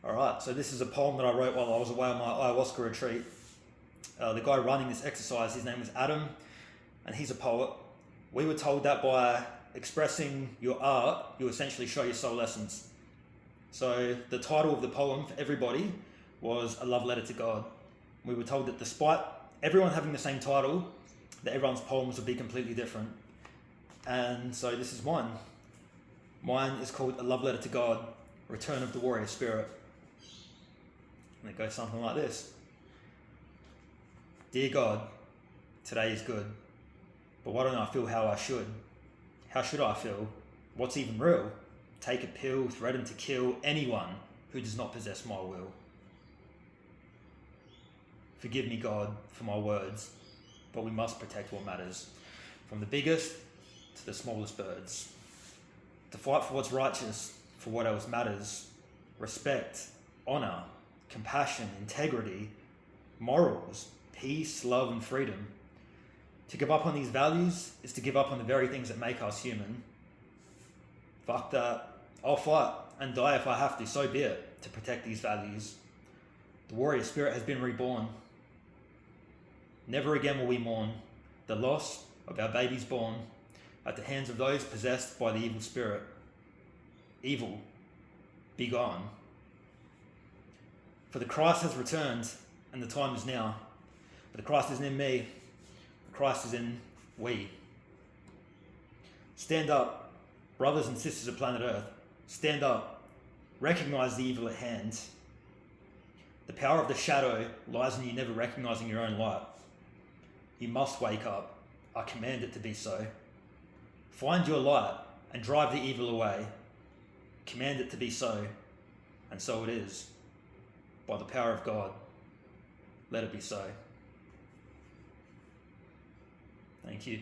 All right, so this is a poem that I wrote while I was away on my ayahuasca retreat. The guy running this exercise, his name was Adam, and he's a poet. We were told that by expressing your art, you essentially show your soul essence. So the title of the poem for everybody was A Love Letter to God. We were told that despite everyone having the same title, that everyone's poems would be completely different. And so this is mine. Mine is called A Love Letter to God, Return of the Warrior Spirit. And it goes something like this. Dear God, today is good, but why don't I feel how I should? How should I feel? What's even real? Take a pill, threaten to kill anyone who does not possess my will. Forgive me, God, for my words, but we must protect what matters, from the biggest to the smallest birds. To fight for what's righteous, for what else matters, respect, honour, compassion, integrity, morals, peace, love and freedom. To give up on these values is to give up on the very things that make us human. Fuck that. I'll fight and die if I have to, so be it, to protect these values. The warrior spirit has been reborn. Never again will we mourn the loss of our babies born at the hands of those possessed by the evil spirit. Evil, be gone. For the Christ has returned, and the time is now. But the Christ isn't in me, the Christ is in we. Stand up, brothers and sisters of planet Earth. Stand up, recognize the evil at hand. The power of the shadow lies in you never recognizing your own light. You must wake up. I command it to be so. Find your light and drive the evil away. Command it to be so, and so it is. By the power of God, let it be so. Thank you.